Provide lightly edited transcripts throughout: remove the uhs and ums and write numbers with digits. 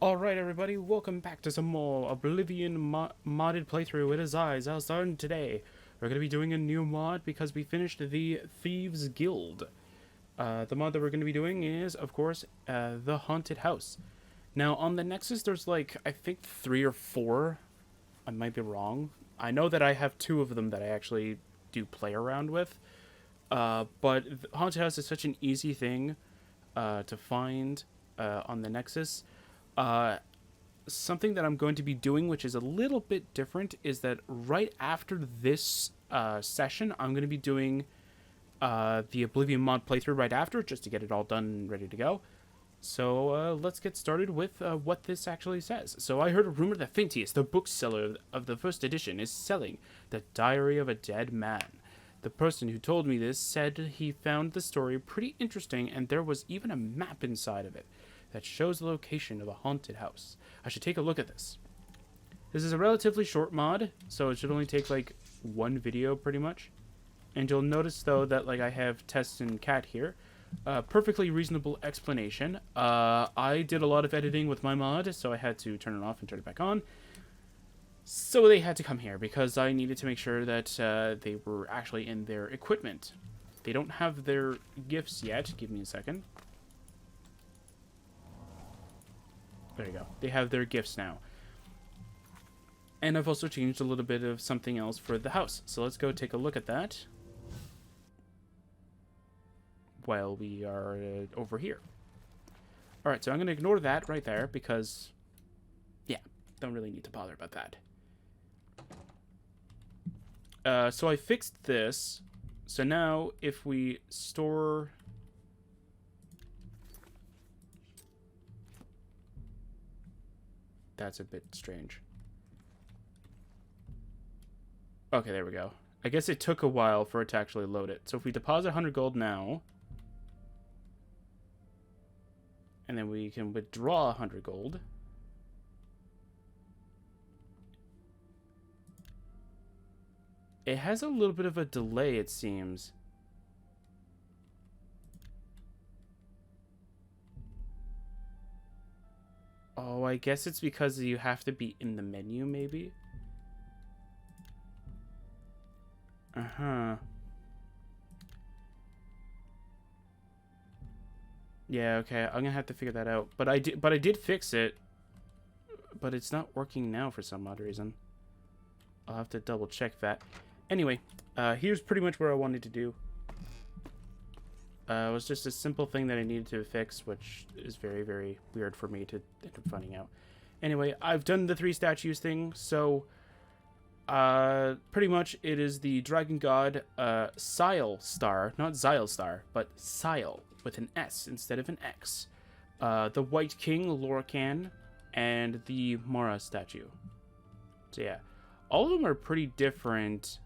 Alright everybody, welcome back to some more Oblivion modded playthrough. It is Xilestar, and today we're going to be doing a new mod because we finished the Thieves Guild. The mod that we're going to be doing is, of course, the Haunted House. Now, on the Nexus, there's like, I think 3 or 4. I might be wrong. I know that I have 2 of them that I actually do play around with. But Haunted House is such an easy thing to find on the Nexus. Uh, Something that I'm going to be doing, which is a little bit different, is that right after this session, I'm going to be doing the Oblivion mod playthrough right after, just to get it all done and ready to go. So let's get started with what this actually says. So I heard a rumor that Fintius, the bookseller of the first edition, is selling The Diary of a Dead Man. The person who told me this said he found the story pretty interesting, and there was even a map inside of it that shows the location of a haunted house. I should take a look at this. This is a relatively short mod, so it should only take like one video pretty much. And you'll notice though that like I have Tess and Cat here. Perfectly reasonable explanation. I did a lot of editing with my mod, so I had to turn it off and turn it back on. So they had to come here because I needed to make sure that they were actually in their equipment. They don't have their gifts yet. Give me a second. There you go. They have their gifts now. And I've also changed a little bit of something else for the house. So let's go take a look at that while we are over here. Alright, so I'm going to ignore that right there because, yeah, don't really need to bother about that. So I fixed this. So now if we store... That's a bit strange. Okay, there we go. I guess it took a while for it to actually load it. So if we deposit 100 gold now, and then we can withdraw 100 gold. It has a little bit of a delay, it seems. Oh, I guess it's because you have to be in the menu, maybe? Uh-huh. Yeah, okay. I'm gonna have to figure that out. But I did fix it. But it's not working now for some odd reason. I'll have to double check that. Anyway, here's pretty much what I wanted to do. It was just a simple thing that I needed to fix, which is very, very weird for me to end up finding out. Anyway, I've done the 3 statues thing, so pretty much it is the dragon god Xilestar, not Xilestar, but Xile with an S instead of an X. The White King Lorcan, and the Mara statue. So yeah, all of them are pretty different.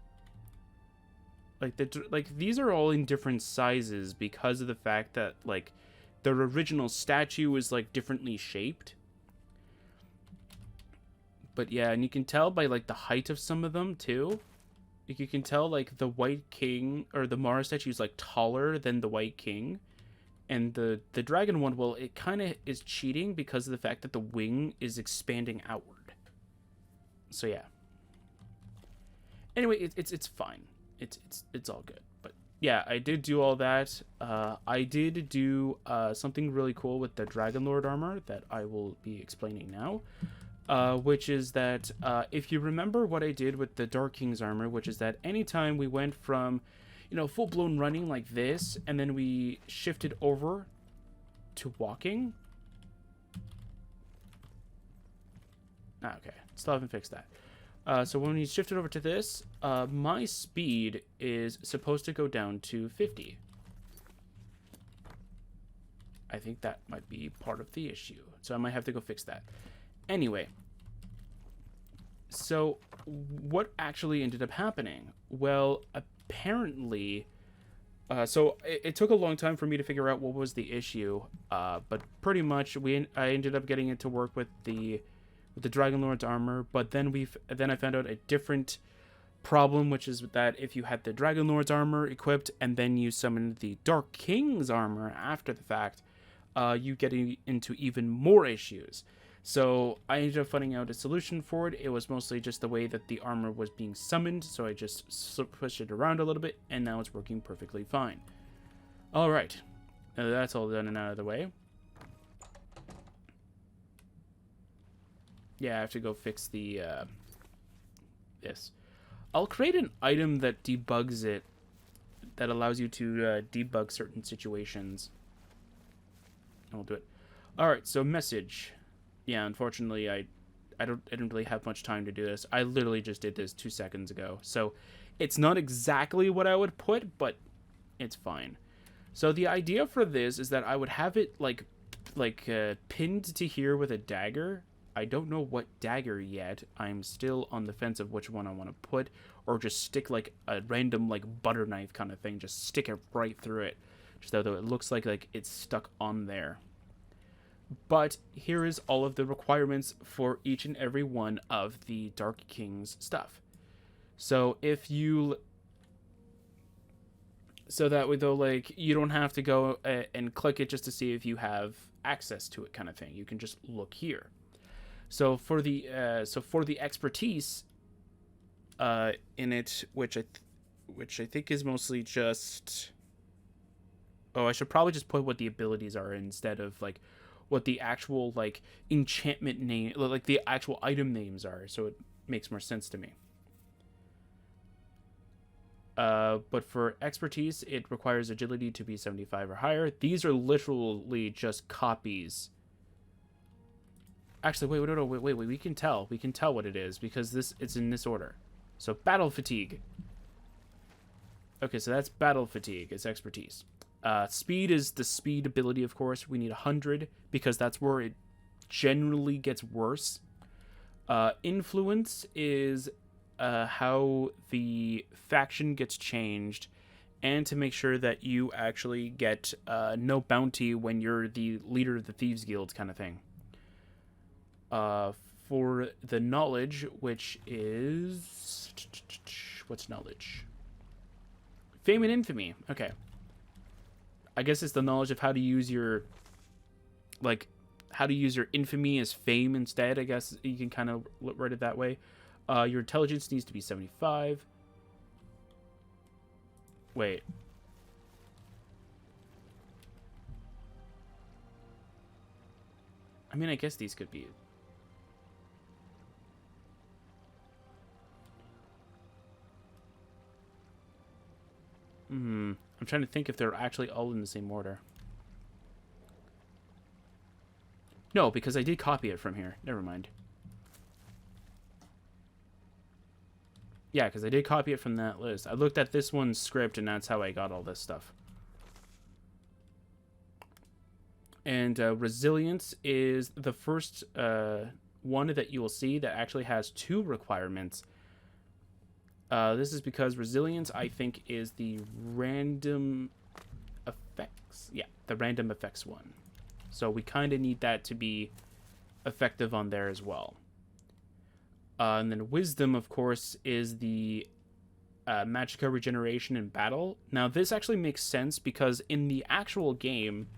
Like these are all in different sizes because of the fact that like their original statue is like differently shaped. But yeah, and you can tell by like the height of some of them too. Like you can tell like the White King or the Mara statue is like taller than the White King. And the dragon one, well, it kind of is cheating because of the fact that the wing is expanding outward. So yeah. Anyway, it's fine. It's all good. But yeah, I did do all that. I did do something really cool with the Dragon Lord armor that I will be explaining now. Which is that if you remember what I did with the Dark King's armor, which is that anytime we went from, you know, full-blown running like this, and then we shifted over to walking. Okay, still haven't fixed that. So when we shifted over to this, my speed is supposed to go down to 50. I think that might be part of the issue. So I might have to go fix that. Anyway, so what actually ended up happening? Well, apparently, so it took a long time for me to figure out what was the issue, but pretty much I ended up getting it to work with the Dragon Lord's armor, but then I found out a different problem, which is that if you had the Dragon Lord's armor equipped and then you summoned the Dark King's armor after the fact, you get into even more issues. So I ended up finding out a solution for it. It was mostly just the way that the armor was being summoned, so I just pushed it around a little bit, and now it's working perfectly fine. Alright, now that's all done and out of the way. Yeah, I have to go fix the, this. I'll create an item that debugs it, that allows you to debug certain situations. And we'll do it. Alright, so message. Yeah, unfortunately, I didn't really have much time to do this. I literally just did this 2 seconds ago. So it's not exactly what I would put, but it's fine. So the idea for this is that I would have it like pinned to here with a dagger. I don't know what dagger yet. I'm still on the fence of which one I want to put, or just stick like a random like butter knife kind of thing. Just stick it right through it, just so it looks like it's stuck on there. But here is all of the requirements for each and every one of the Dark King's stuff. So if you... So that way, though, like, you don't have to go and click it just to see if you have access to it kind of thing. You can just look here. So for the expertise in it, which I think is mostly just... Oh, I should probably just put what the abilities are instead of, like, what the actual, like, enchantment name, like, the actual item names are, so it makes more sense to me. But for expertise, it requires agility to be 75 or higher. These are literally just copies. Actually, wait, we can tell. We can tell what it is, because it's in this order. So, battle fatigue. Okay, so that's battle fatigue. It's expertise. Speed is the speed ability, of course. We need 100 because that's where it generally gets worse. Influence is how the faction gets changed, and to make sure that you actually get no bounty when you're the leader of the Thieves Guild kind of thing. For the knowledge, which is... What's knowledge? Fame and infamy. Okay. I guess it's the knowledge of how to use your, like, how to use your infamy as fame instead. I guess you can kind of write it that way. Your intelligence needs to be 75. Wait. I mean, I guess these could be... I'm trying to think if they're actually all in the same order. No, because I did copy it from here. Never mind. Yeah, because I did copy it from that list. I looked at this one's script, and that's how I got all this stuff. And resilience is the first one that you will see that actually has 2 requirements. This is because resilience, I think, is the random effects. Yeah, the random effects one. So we kind of need that to be effective on there as well. And then wisdom, of course, is the magicka regeneration in battle. Now, this actually makes sense because in the actual game,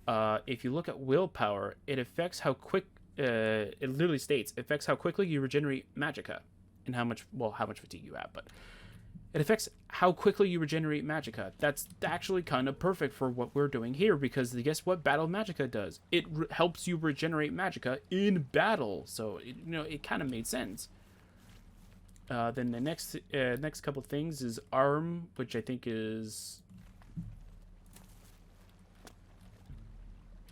if you look at willpower, it affects how quick... it literally states, affects how quickly you regenerate magicka. And how much fatigue you have, but it affects how quickly you regenerate magicka. That's actually kind of perfect for what we're doing here, because guess what battle magicka does? It helps you regenerate magicka in battle, so it kind of made sense. Then the next couple things is arm, which I think is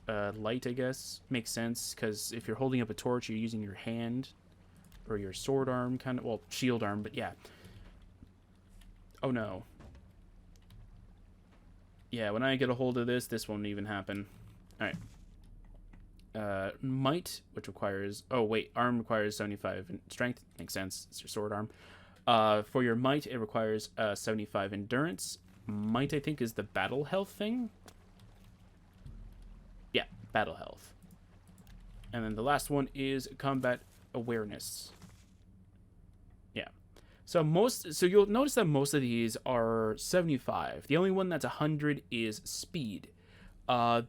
light, I guess. Makes sense, because if you're holding up a torch, you're using your hand. Or your sword arm, kind of, well, shield arm, but yeah. Oh no. Yeah, when I get a hold of this won't even happen. Alright. Might, which requires... Oh, wait, arm requires 75 strength. Makes sense. It's your sword arm. For your might, it requires 75 endurance. Might, I think, is the battle health thing. Yeah, battle health. And then the last one is combat awareness. Yeah. So you'll notice that most of these are 75. The only one that's 100 is speed.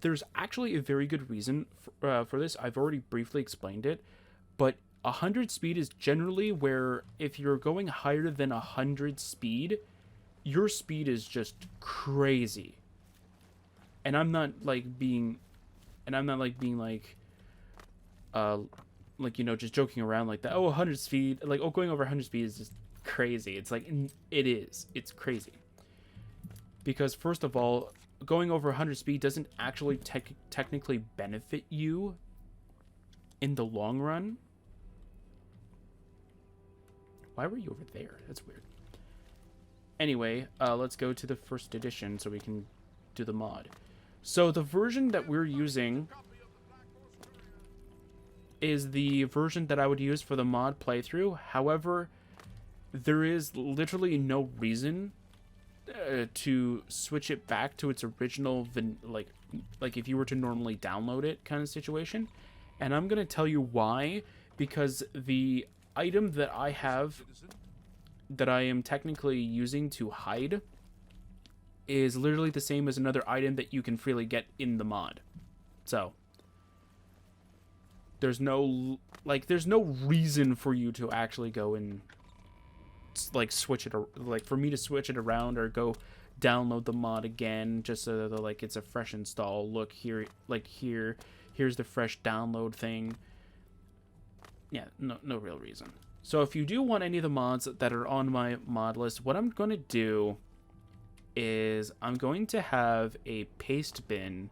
There's actually a very good reason for this. I've already briefly explained it, but 100 speed is generally where if you're going higher than 100 speed, your speed is just crazy. And I'm not like being, like, you know, just joking around like that. Oh, 100 speed, like, oh, going over 100 speed is just crazy. It's like, it's crazy. Because first of all, going over 100 speed doesn't actually technically benefit you in the long run. Why were you over there? That's weird. Anyway, let's go to the first edition so we can do the mod. So the version that we're using is the version that I would use for the mod playthrough. However, there is literally no reason to switch it back to its original, like if you were to normally download it kind of situation. And I'm gonna tell you why. Because the item that I have, that I am technically using to hide, is literally the same as another item that you can freely get in the mod. So there's no reason for you to actually go and like switch it, like for me to switch it around or go download the mod again just so that like it's a fresh install. Look here, like here's the fresh download thing. Yeah, no real reason. So if you do want any of the mods that are on my mod list, what I'm going to do is I'm going to have a paste bin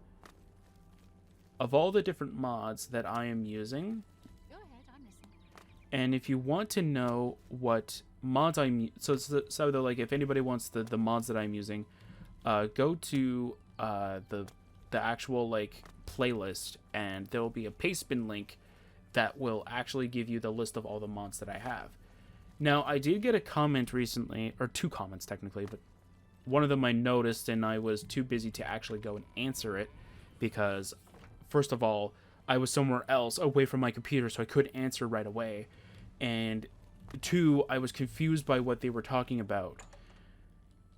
of all the different mods that I am using. Go ahead, I'm listening. And if you want to know what mods so like if anybody wants the mods that I'm using, go to the actual like playlist, and there will be a paste bin link that will actually give you the list of all the mods that I have. Now, I did get a comment recently, or 2 comments technically, but one of them I noticed and I was too busy to actually go and answer it because, first of all, I was somewhere else away from my computer, so I couldn't answer right away. And 2, I was confused by what they were talking about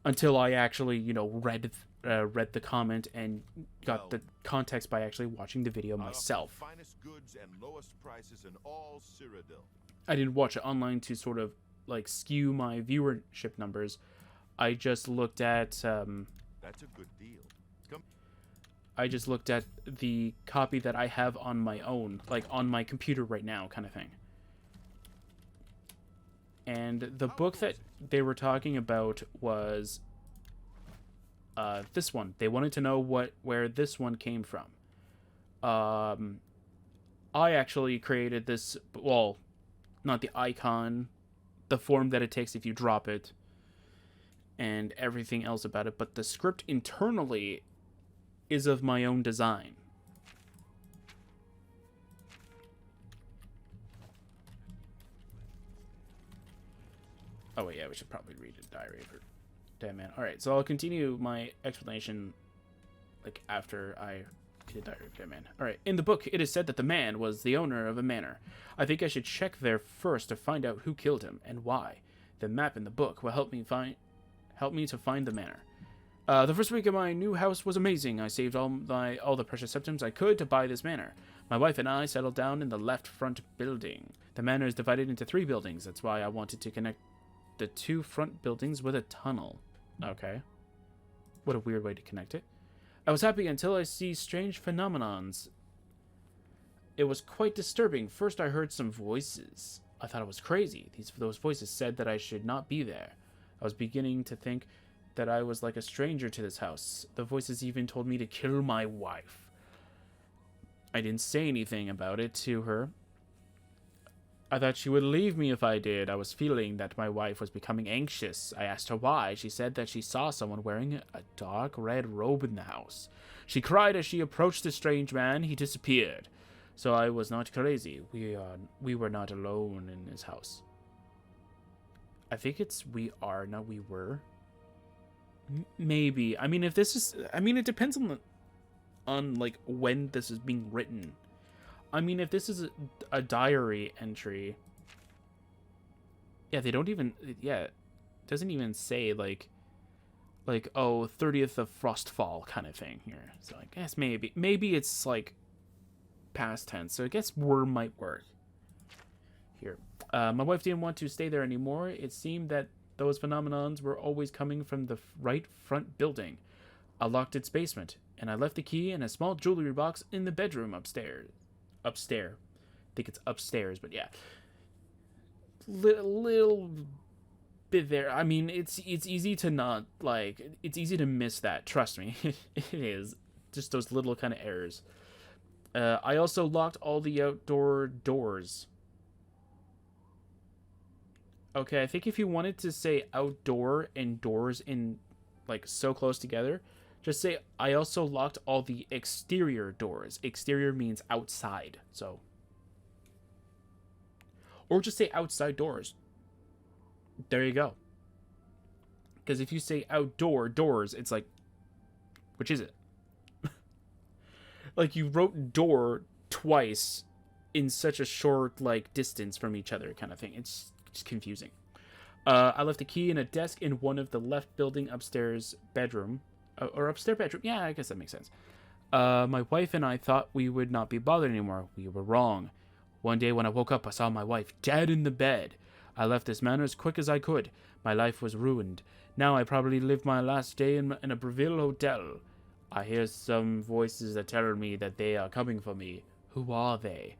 until I actually, you know, read the comment and got the context by actually watching the video myself. Finest goods and lowest prices in all Cyrodiil. I didn't watch it online to sort of like skew my viewership numbers. I just looked at That's a good deal. I just looked at the copy that I have on my own, like on my computer right now, kind of thing. And the book that they were talking about was this one. They wanted to know where this one came from. I actually created this, well, not the icon, the form that it takes if you drop it, and everything else about it, but the script internally is of my own design. Oh wait, yeah, we should probably read a diary for Damn Man. Alright, so I'll continue my explanation like after I read a diary of Damn Man. Alright, in the book it is said that the man was the owner of a manor. I think I should check there first to find out who killed him and why. The map in the book will help me to find the manor. The first week of my new house was amazing. I saved all the precious items I could to buy this manor. My wife and I settled down in the left front building. The manor is divided into 3 buildings. That's why I wanted to connect the 2 front buildings with a tunnel. Okay. What a weird way to connect it. I was happy until I see strange phenomenons. It was quite disturbing. First I heard some voices. I thought it was crazy. Those voices said that I should not be there. I was beginning to think that I was like a stranger to this house. The voices even told me to kill my wife. I didn't say anything about it to her. I thought she would leave me if I did. I was feeling that my wife was becoming anxious. I asked her why. She said that she saw someone wearing a dark red robe in the house. She cried as she approached the strange man. He disappeared. So I was not crazy. We were not alone in this house. I think it's we are, not we were. Maybe. I mean, if this is, I mean, it depends on like when this is being written. I mean, if this is a diary entry, yeah, they don't even, yeah, it doesn't even say like like, oh, 30th of Frostfall kind of thing here. So I guess maybe it's like past tense. So I guess were might work here. My wife didn't want to stay there anymore. It seemed that those phenomenons were always coming from the right front building. I locked its basement, and I left the key in a small jewelry box in the bedroom upstairs. Upstairs. I think it's upstairs, but yeah. Little bit there. I mean, it's easy to not, like, it's easy to miss that. Trust me. It is. Just those little kind of errors. I also locked all the outdoor doors. Okay, I think if you wanted to say outdoor and doors in, like, so close together, just say, I also locked all the exterior doors. Exterior means outside, so. Or just say outside doors. There you go. Because if you say outdoor doors, it's like, which is it? Like, you wrote door twice in such a short, like, distance from each other kind of thing. It's just confusing. I left a key in a desk in one of the left building upstairs bedroom. Or upstairs bedroom. Yeah, I guess that makes sense. My wife and I thought we would not be bothered anymore. We were wrong. One day when I woke up, I saw my wife dead in the bed. I left this manor as quick as I could. My life was ruined. Now I probably live my last day in a Breville hotel. I hear some voices that tell me that they are coming for me. Who are they?